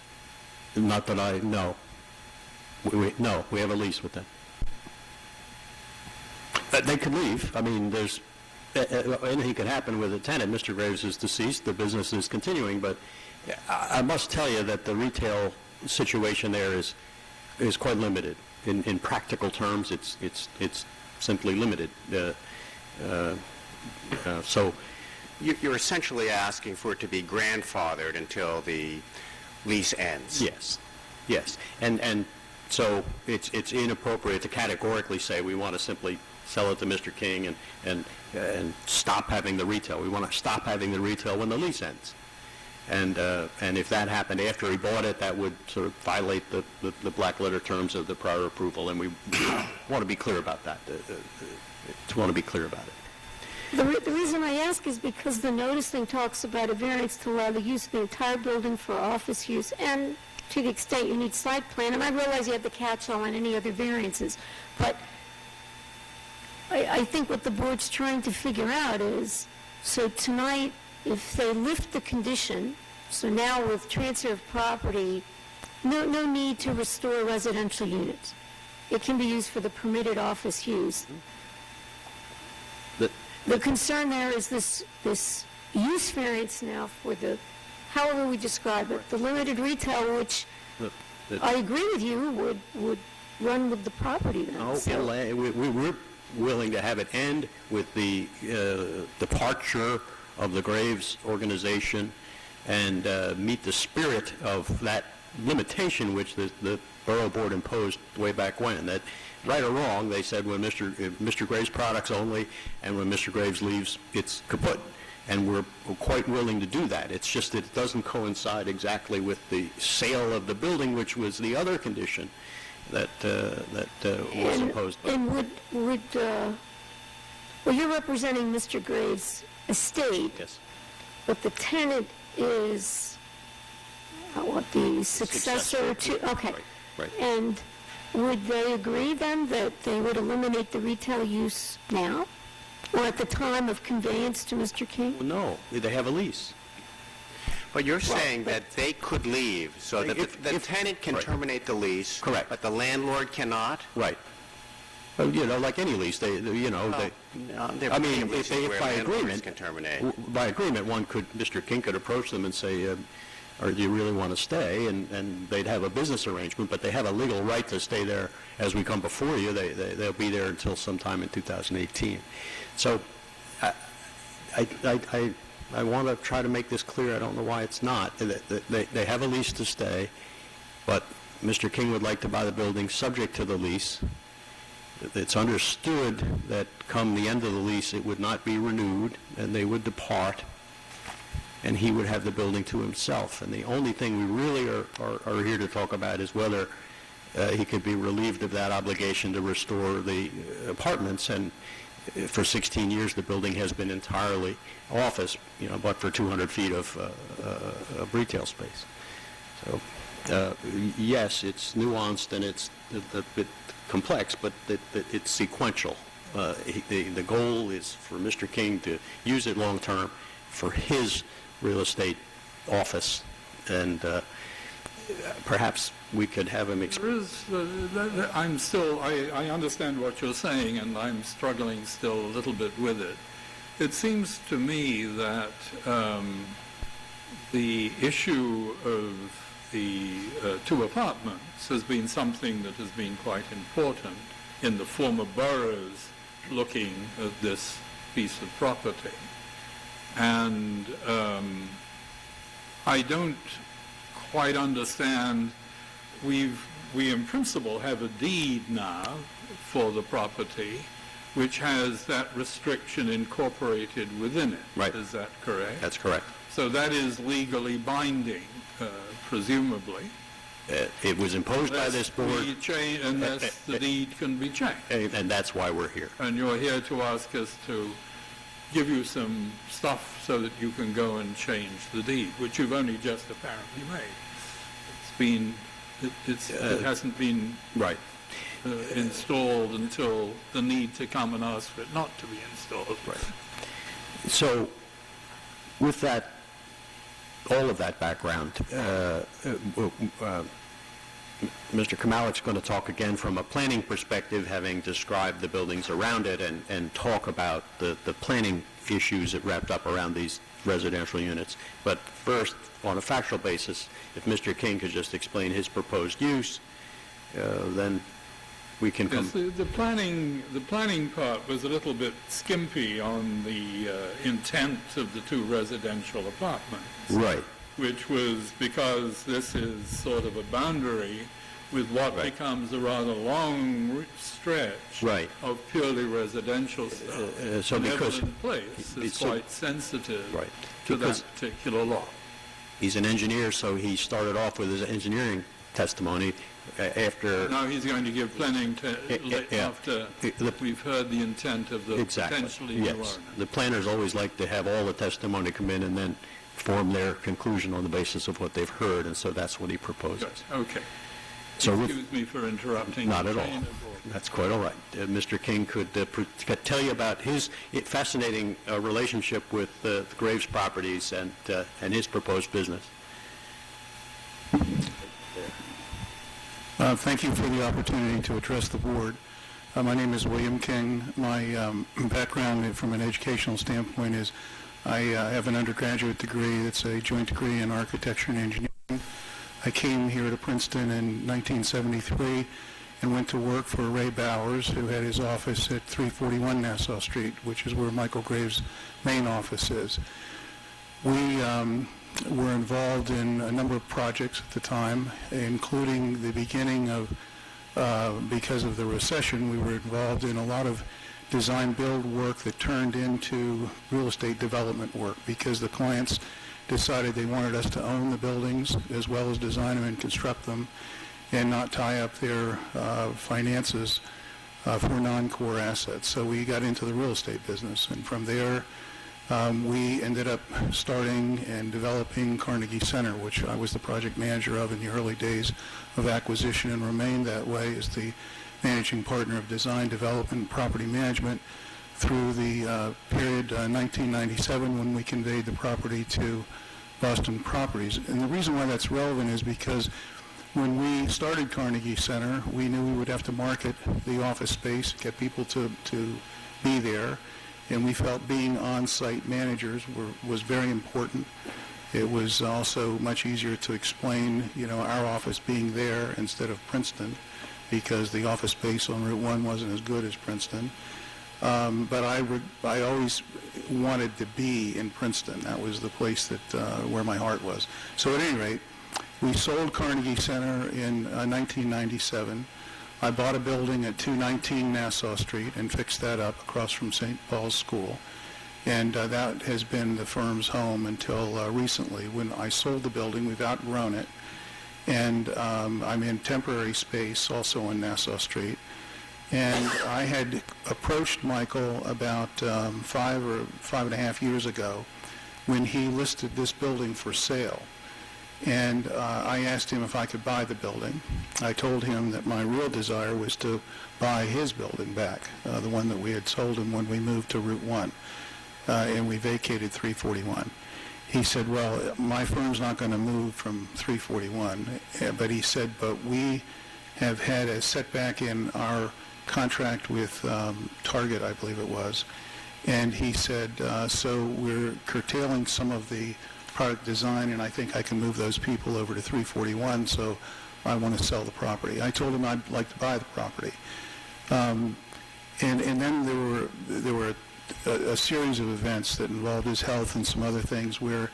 Not that I know. No, we have a lease with them. They can leave. I mean, there's anything can happen with a tenant. Mr. Graves is deceased. The business is continuing, but I must tell you that the retail situation there is quite limited. In practical terms, it's simply limited. So You're essentially asking for it to be grandfathered until the lease ends. Yes. And so it's inappropriate to categorically say we want to simply sell it to Mr. King and stop having the retail. We want to stop having the retail when the lease ends. And if that happened after he bought it, that would sort of violate the black letter terms of the prior approval, and we want to be clear about that. The reason I ask is because the noticing talks about a variance to allow the use of the entire building for office use, and to the extent you need site plan, and I realize you have the catch-all on any other variances, but I think what the board's trying to figure out is, so tonight, if they lift the condition, so now with transfer of property, no need to restore residential units. It can be used for the permitted office use. The concern there is this use variance now for the, however we describe it, the limited retail, which I agree with you would run with the property then. We're willing to have it end with the departure of the Graves organization and meet the spirit of that limitation which the Borough Board imposed way back when, that right or wrong, they said when Mr. Graves products only, and when Mr. Graves leaves, it's kaput. and we're quite willing to do that. It's just that it doesn't coincide exactly with the sale of the building, which was the other condition that was imposed. And well, you're representing Mr. Graves' estate, Yes. but the tenant is, the successor to, okay. Right. And would they agree then that they would eliminate the retail use now? Or at the time of conveyance to Mr. King? Well, no, they have a lease. But you're saying that they could leave, so that the tenant can right. terminate the lease. Correct. But the landlord cannot? Right. Well, like any lease, I mean, if by agreement, can terminate. by agreement, Mr. King could approach them and say, or do you really want to stay? And they'd have a business arrangement, but they have a legal right to stay there as we come before you. They'll be there until sometime in 2018. So I want to try to make this clear. I don't know why it's not. They have a lease to stay, but Mr. King would like to buy the building subject to the lease. It's understood that come the end of the lease, it would not be renewed, and they would depart, and he would have the building to himself. And the only thing we really are here to talk about is whether he could be relieved of that obligation to restore the apartments. And for 16 years, the building has been entirely office, but for 200 feet of retail space. So, yes, it's nuanced and it's a bit complex, but it's sequential. The goal is for Mr. King to use it long term for his real estate office, and perhaps we could have him explain. I understand what you're saying, and I'm struggling still a little bit with it. It seems to me that the issue of the two apartments has been something that has been quite important in the former boroughs looking at this piece of property. And I don't quite understand. We in principle have a deed now for the property which has that restriction incorporated within it. Right. Is that correct? That's correct. So that is legally binding, presumably. It was imposed by this board, Unless the deed can be changed. and that's why we're here. And you're here to ask us to give you some stuff so that you can go and change the deed, which you've only just apparently made. It hasn't been Right. installed until the need to come and ask for it not to be installed. Right. So, with that, all of that background, Mr. Kamalik's going to talk again from a planning perspective, having described the buildings around it, and talk about the planning issues that wrapped up around these residential units. But first, on a factual basis, if Mr. King could just explain his proposed use, then we can come. Yes, the planning part was a little bit skimpy on the intent of the two residential apartments. Right. Which was because this is sort of a boundary with what becomes a rather long stretch Right. of purely residential stuff. So because Evelyn Place is so- quite sensitive Right. to Because- that particular law. he's an engineer, so he started off with his engineering testimony after. Now he's going to give planning yeah. after we've heard the intent of the Exactly. potentially new Yes. owner. The planners always like to have all the testimony come in and then form their conclusion on the basis of what they've heard, and so that's what he proposes. Good. Okay. So Excuse me for interrupting. Not the at all. chain of thought. That's quite all right. Mr. King could tell you about his fascinating relationship with the Graves properties and his proposed business. Thank you for the opportunity to address the board. My name is William King. My background from an educational standpoint is I have an undergraduate degree that's a joint degree in architecture and engineering. I came here to Princeton in 1973 and went to work for Ray Bowers, who had his office at 341 Nassau Street, which is where Michael Graves' main office is. We were involved in a number of projects at the time, including the beginning of, because of the recession, we were involved in a lot of design-build work that turned into real estate development work because the clients decided they wanted us to own the buildings as well as design them and construct them and not tie up their finances for non-core assets. So we got into the real estate business, and from there we ended up starting and developing Carnegie Center, which I was the project manager of in the early days of acquisition and remained that way as the managing partner of design, development, and property management through the period 1997 when we conveyed the property to Boston Properties. And the reason why that's relevant is because when we started Carnegie Center, we knew we would have to market the office space, get people to be there, and we felt being on-site managers was very important. It was also much easier to explain, our office being there instead of Princeton, because the office space on Route 1 wasn't as good as Princeton. But I always wanted to be in Princeton. That was the place that where my heart was. So at any rate, we sold Carnegie Center in 1997. I bought a building at 219 Nassau Street and fixed that up across from St. Paul's School. And that has been the firm's home until recently when I sold the building. We've outgrown it. And I'm in temporary space also on Nassau Street. And I had approached Michael about 5 or 5.5 years ago when he listed this building for sale. And I asked him if I could buy the building. I told him that my real desire was to buy his building back, the one that we had sold him when we moved to Route 1, and we vacated 341. He said, well, my firm's not going to move from 341, but he said, but we have had a setback in our contract with Target, I believe it was, and he said, so we're curtailing some of the product design, and I think I can move those people over to 341, so I want to sell the property. I told him I'd like to buy the property. And then there were a series of events that involved his health and some other things where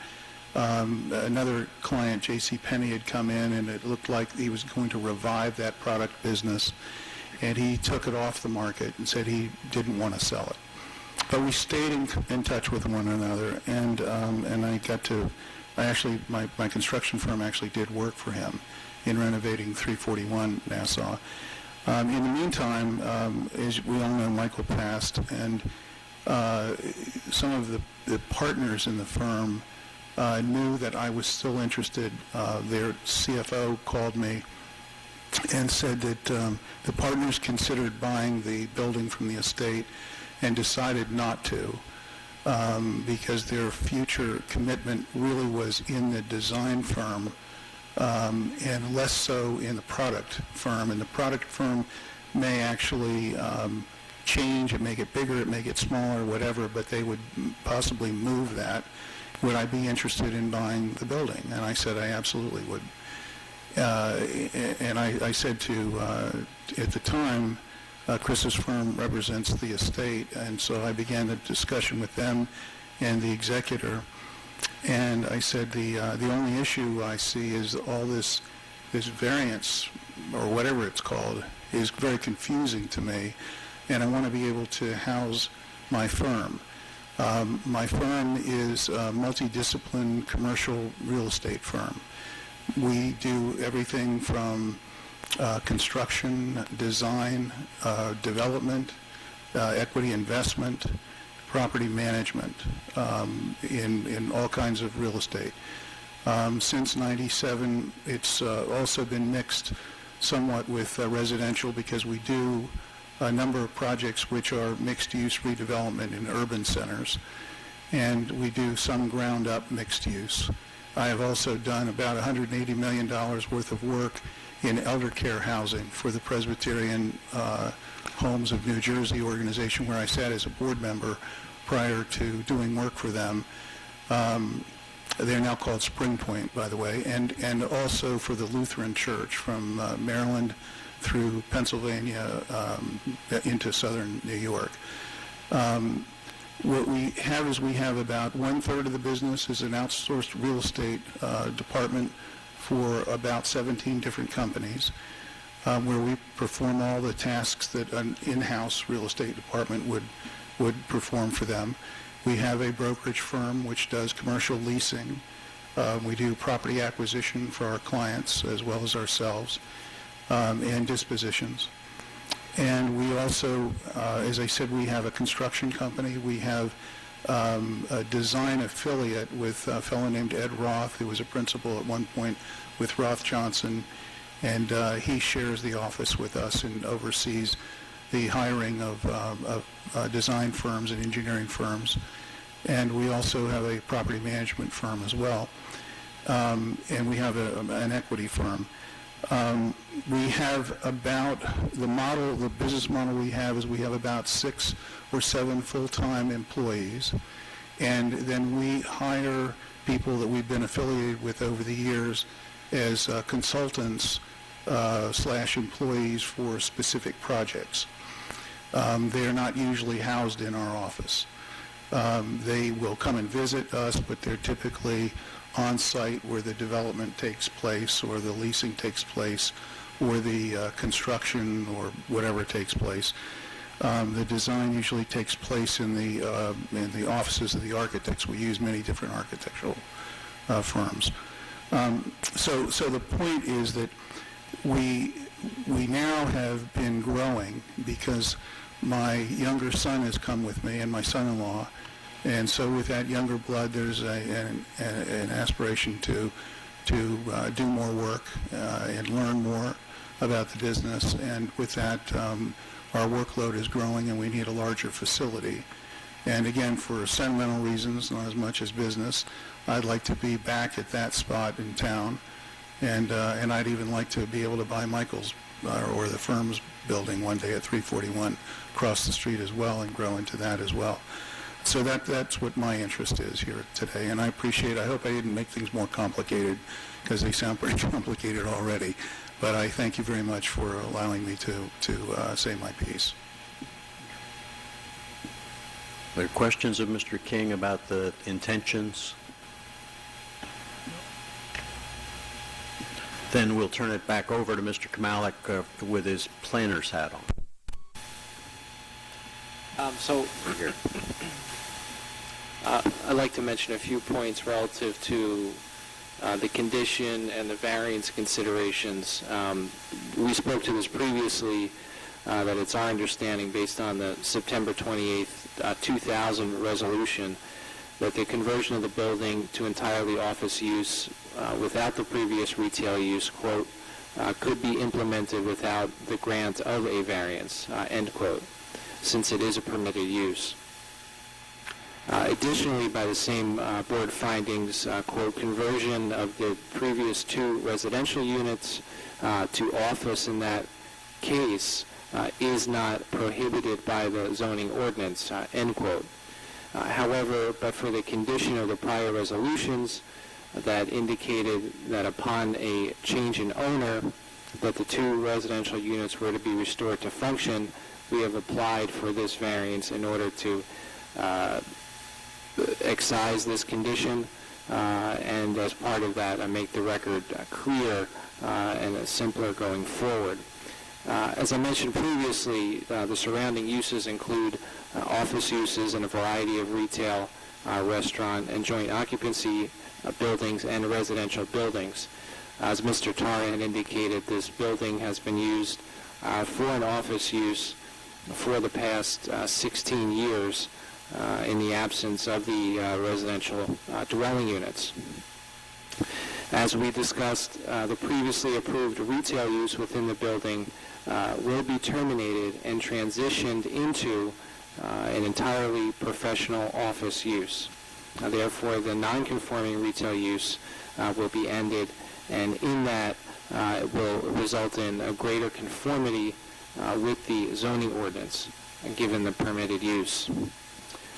another client, J.C. Penney, had come in, and it looked like he was going to revive that product business, and he took it off the market and said he didn't want to sell it. But we stayed in touch with one another, and I got to, my construction firm actually did work for him in renovating 341 Nassau. In the meantime, as we all know, Michael passed, and some of the partners in the firm knew that I was still interested. Their CFO called me and said that the partners considered buying the building from the estate and decided not to because their future commitment really was in the design firm and less so in the product firm. And the product firm may actually change, it may get bigger, it may get smaller, whatever, but they would possibly move that. Would I be interested in buying the building? And I said I absolutely would. And I said to, at the time, Chris's firm represents the estate, and so I began the discussion with them and the executor. And I said the only issue I see is all this variance, or whatever it's called, is very confusing to me, and I want to be able to house my firm. My firm is a multidiscipline commercial real estate firm. We do everything from construction, design, development, equity investment, property management in all kinds of real estate. Since '97, it's also been mixed somewhat with residential because we do a number of projects which are mixed-use redevelopment in urban centers, and we do some ground-up mixed use. I have also done about $180 million worth of work in elder care housing for the Presbyterian Homes of New Jersey organization, where I sat as a board member prior to doing work for them. They're now called Spring Point, by the way, and also for the Lutheran Church from Maryland through Pennsylvania into southern New York. What we have is we have about 1/3 of the business is an outsourced real estate department for about 17 different companies. where we perform all the tasks that an in-house real estate department would perform for them. We have a brokerage firm which does commercial leasing. We do property acquisition for our clients as well as ourselves, and dispositions. And we also, as I said, we have a construction company. We have a design affiliate with a fellow named Ed Roth, who was a principal at one point with Roth Johnson, and he shares the office with us and oversees the hiring of design firms and engineering firms. And we also have a property management firm as well. And we have an equity firm. We have about, the business model we have is we have about 6 or 7 full-time employees, and then we hire people that we've been affiliated with over the years as consultants / employees for specific projects. They are not usually housed in our office. They will come and visit us, but they're typically on site where the development takes place or the leasing takes place or the construction or whatever takes place. The design usually takes place in the offices of the architects. We use many different architectural firms. So the point is that we now have been growing because my younger son has come with me and my son-in-law. And so with that younger blood, there's an aspiration to do more work and learn more about the business. And with that, our workload is growing and we need a larger facility. And again, for sentimental reasons, not as much as business, I'd like to be back at that spot in town. And I'd even like to be able to buy Michael's or the firm's building one day at 341 across the street as well and grow into that as well. So that's what my interest is here today, and I hope I didn't make things more complicated because they sound pretty complicated already, but I thank you very much for allowing me to say my piece. Are there questions of Mr. King about the intentions? Then we'll turn it back over to Mr. Kamalik with his planner's hat on. I'd like to mention a few points relative to the condition and the variance considerations. We spoke to this previously, that it's our understanding based on the September 28th, 2000 resolution that the conversion of the building to entirely office use without the previous retail use, quote, could be implemented without the grant of a variance, end quote, since it is a permitted use. Additionally, by the same board findings, quote, conversion of the previous 2 residential units to office in that case is not prohibited by the zoning ordinance, end quote. However, but for the condition of the prior resolutions that indicated that upon a change in owner, that the 2 residential units were to be restored to function, we have applied for this variance in order to excise this condition, and as part of that, make the record clear and simpler going forward. As I mentioned previously, the surrounding uses include office uses and a variety of retail, restaurant, and joint occupancy buildings and residential buildings. As Mr. Tarr had indicated, this building has been used for an office use for the past 16 years in the absence of the residential dwelling units. As we discussed, the previously approved retail use within the building will be terminated and transitioned into an entirely professional office use. Therefore, the non-conforming retail use will be ended, and in that it will result in a greater conformity with the zoning ordinance, given the permitted use.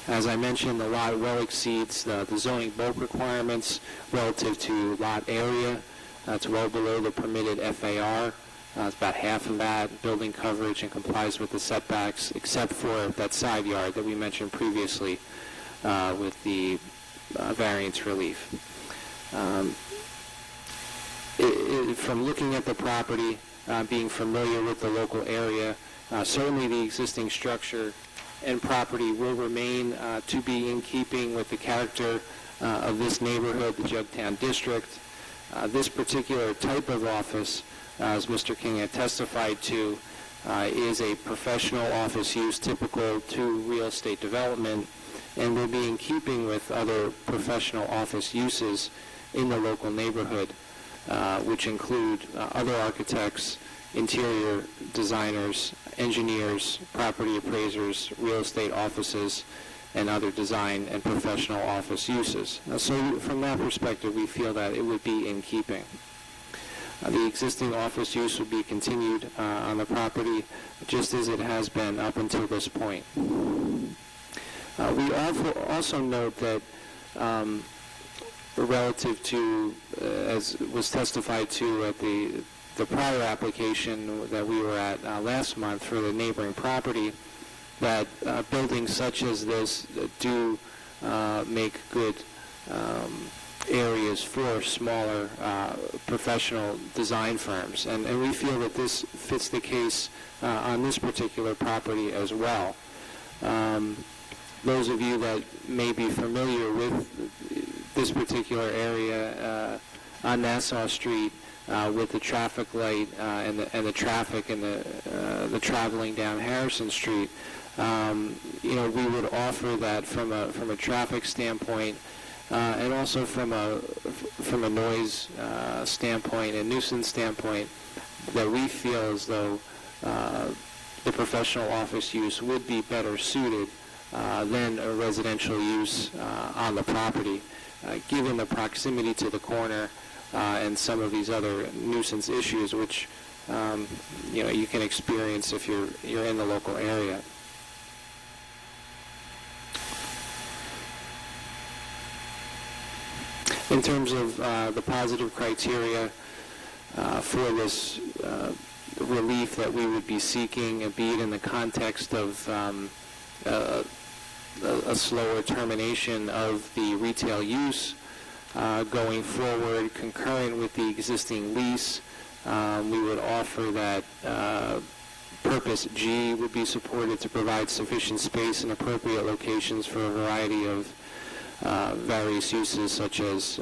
As I mentioned, the lot well exceeds the zoning bulk requirements relative to lot area. It's well below the permitted FAR. It's about half of that building coverage and complies with the setbacks, except for that side yard that we mentioned previously with the variance relief. From looking at the property, being familiar with the local area. Certainly the existing structure and property will remain to be in keeping with the character of this neighborhood, the Jugtown District. This particular type of office, as Mr. King had testified to, is a professional office use typical to real estate development and will be in keeping with other professional office uses in the local neighborhood, which include other architects, interior designers, engineers, property appraisers, real estate offices, and other design and professional office uses. So from that perspective, we feel that it would be in keeping. The existing office use would be continued on the property just as it has been up until this point. We also note that relative to, as was testified to at the prior application that we were at last month for the neighboring property, that buildings such as this do make good areas for smaller professional design firms. And we feel that this fits the case on this particular property as well. Those of you that may be familiar with this particular area on Nassau Street with the traffic light and the traffic and the traveling down Harrison Street, we would offer that from a traffic standpoint and also from a noise standpoint and nuisance standpoint, that we feel as though the professional office use would be better suited than a residential use on the property, given the proximity to the corner and some of these other nuisance issues, which you can experience if you're in the local area. In terms of the positive criteria for this relief that we would be seeking, be it in the context of a slower termination of the retail use going forward, concurrent with the existing lease, we would offer that Purpose G would be supported to provide sufficient space in appropriate locations for a variety of various uses, such as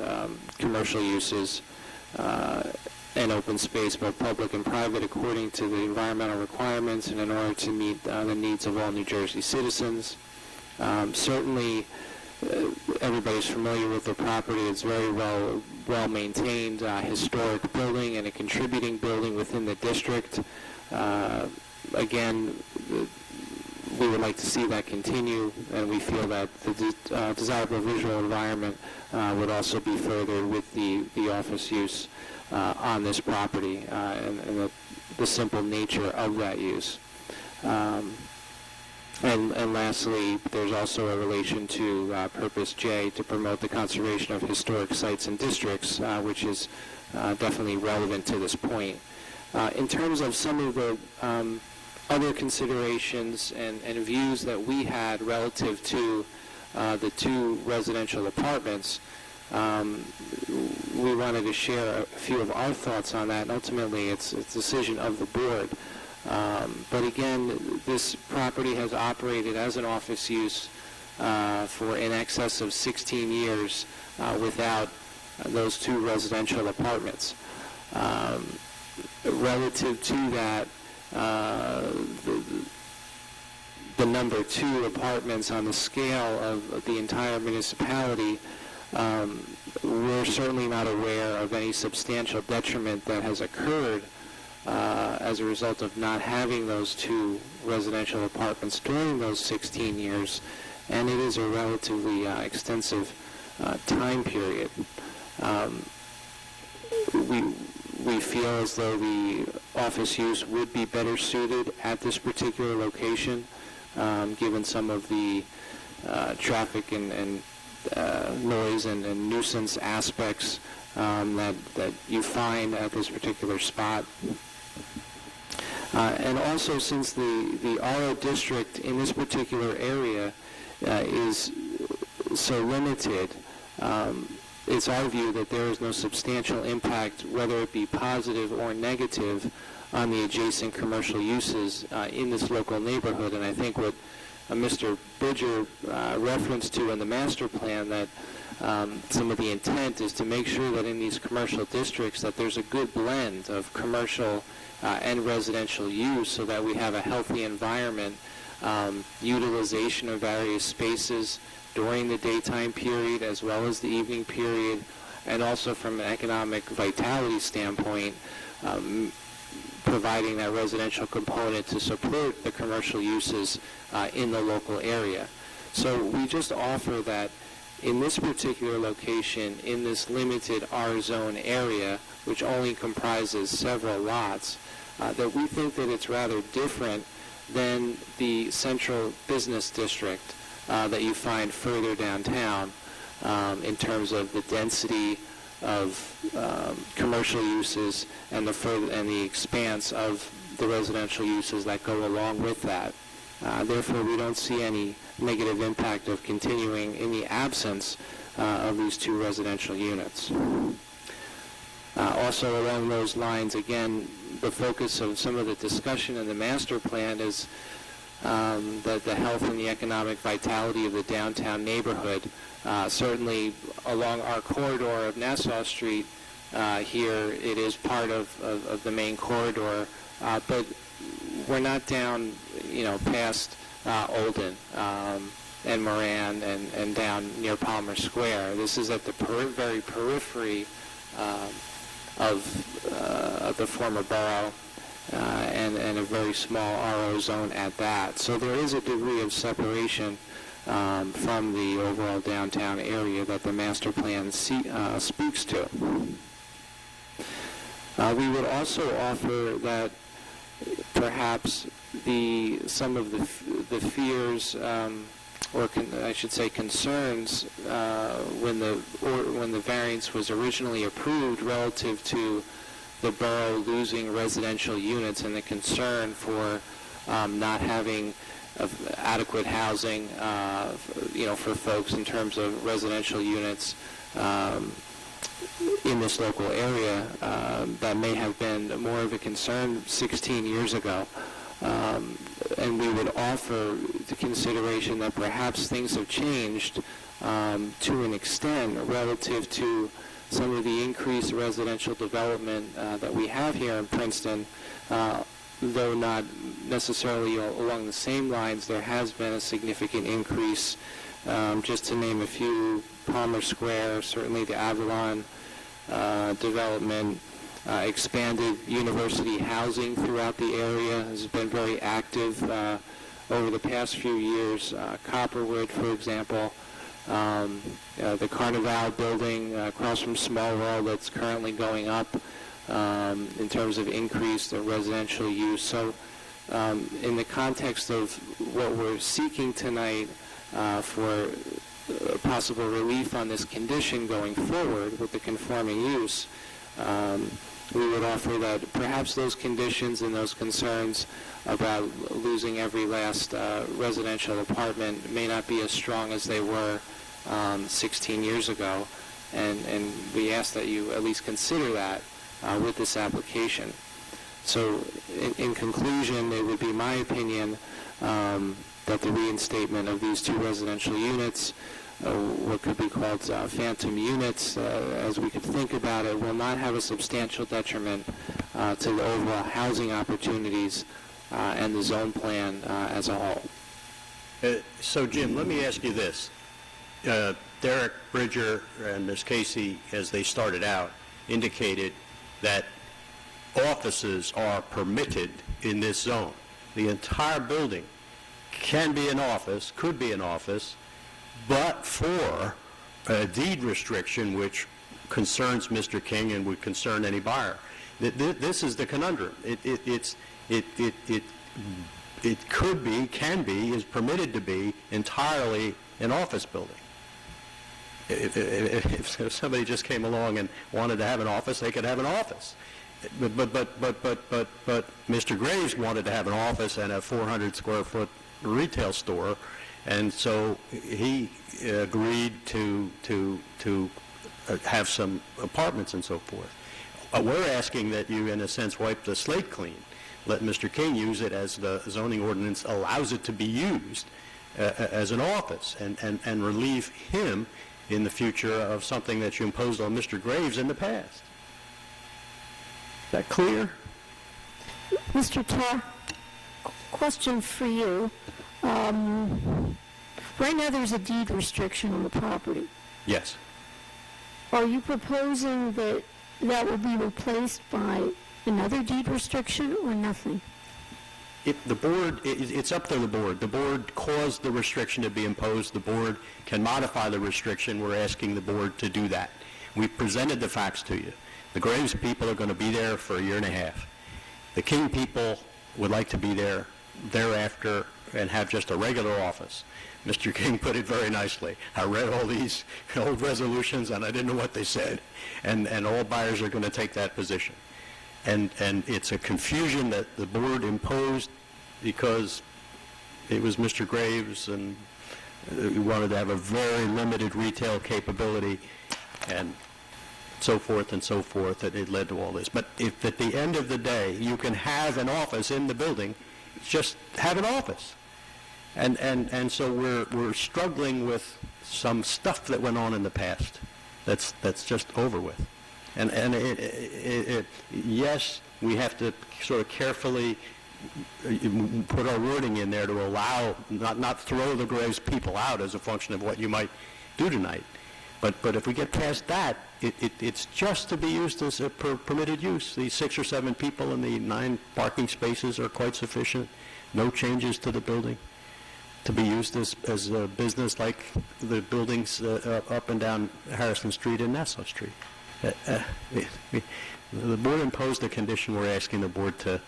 commercial uses and open space, both public and private, according to the environmental requirements and in order to meet the needs of all New Jersey citizens. Certainly, everybody's familiar with the property. It's very well maintained, historic building and a contributing building within the district. Again, we would like to see that continue, and we feel that the desirable visual environment would also be furthered with the office use on this property and the simple nature of that use. And lastly, there's also a relation to Purpose J to promote the conservation of historic sites and districts, which is definitely relevant to this point. In terms of some of the other considerations and views that we had relative to the two residential apartments, we wanted to share a few of our thoughts on that, and ultimately it's a decision of the board. But again, this property has operated as an office use for in excess of 16 years without those two residential apartments. Relative to that, the number two apartments on the scale of the entire municipality, we're certainly not aware of any substantial detriment that has occurred as a result of not having those two residential apartments during those 16 years, and it is a relatively extensive time period. We feel as though the office use would be better suited at this particular location, given some of the traffic and noise and nuisance aspects that you find at this particular spot. And also, since the RO district in this particular area is so limited, it's our view that there is no substantial impact, whether it be positive or negative, on the adjacent commercial uses in this local neighborhood. And I think what Mr. Bridger referenced to in the master plan, that some of the intent is to make sure that in these commercial districts that there's a good blend of commercial and residential use, so that we have a healthy environment, utilization of various spaces during the daytime period as well as the evening period, and also from an economic vitality standpoint, providing that residential component to support the commercial uses in the local area. So we just offer that in this particular location, in this limited R-zone area, which only comprises several lots, that we think that it's rather different than the central business district that you find further downtown in terms of the density of commercial uses and the expanse of the residential uses that go along with that. Therefore, we don't see any negative impact of continuing in the absence of these two residential units. Also along those lines, again, the focus of some of the discussion in the master plan is the health and the economic vitality of the downtown neighborhood. Certainly along our corridor of Nassau Street here, it is part of the main corridor, but we're not down, past Olden and Moran and down near Palmer Square. This is at the very periphery of the former borough, and a very small RO zone at that. So there is a degree of separation from the overall downtown area that the master plan speaks to. We would also offer that perhaps some of the fears, or I should say concerns, when the variance was originally approved relative to the borough losing residential units and the concern for not having adequate housing, for folks in terms of residential units in this local area, that may have been more of a concern 16 years ago. And we would offer the consideration that perhaps things have changed to an extent relative to some of the increased residential development that we have here in Princeton, though not necessarily along the same lines. There has been a significant increase, just to name a few: Palmer Square, certainly the Avalon development, expanded university housing throughout the area has been very active over the past few years. Copperwood, for example, the Carnival building across from Small World that's currently going up in terms of increased residential use. So in the context of what we're seeking tonight for possible relief on this condition going forward with the conforming use, we would offer that perhaps those conditions and those concerns about losing every last residential apartment may not be as strong as they were 16 years ago, and we ask that you at least consider that with this application. So in conclusion, it would be my opinion that the reinstatement of these two residential units, what could be called phantom units, as we could think about it, will not have a substantial detriment to the overall housing opportunities and the zone plan as a whole. So, Jim, let me ask you this. Derek Bridger and Ms. Casey, as they started out, indicated that offices are permitted in this zone. The entire building can be an office, could be an office, but for a deed restriction which concerns Mr. King and would concern any buyer. This is the conundrum. It could be, can be, is permitted to be entirely an office building. If somebody just came along and wanted to have an office, they could have an office. But Mr. Graves wanted to have an office and a 400 square foot retail store, and so he agreed to have some apartments and so forth. We're asking that you, in a sense, wipe the slate clean. Let Mr. King use it as the zoning ordinance allows it to be used as an office, and relieve him in the future of something that you imposed on Mr. Graves in the past. Is that clear? Mr. Tarr, question for you. Right now, there's a deed restriction on the property. Yes. Are you proposing that that will be replaced by another deed restriction or nothing? The board, it's up to the board. The board caused the restriction to be imposed. The board can modify the restriction. We're asking the board to do that. We've presented the facts to you. The Graves people are going to be there for a year and a half. The King people would like to be there thereafter and have just a regular office. Mr. King put it very nicely. I read all these old resolutions and I didn't know what they said. And all buyers are going to take that position. And it's a confusion that the board imposed because it was Mr. Graves and we wanted to have a very limited retail capability and so forth, and it led to all this. But if at the end of the day you can have an office in the building, just have an office. And so we're struggling with some stuff that went on in the past that's just over with. And yes, we have to sort of carefully put our wording in there to allow, not throw the Graves people out as a function of what you might do tonight. But if we get past that, it's just to be used as a permitted use. The 6 or 7 people and the 9 parking spaces are quite sufficient. No changes to the building to be used as a business like the buildings up and down Harrison Street and Nassau Street. The board imposed a condition. We're asking the board to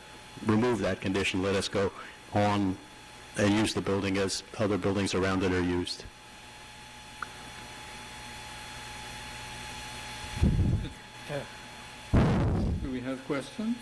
remove that condition. Let us go on and use the building as other buildings around it are used. Do we have questions?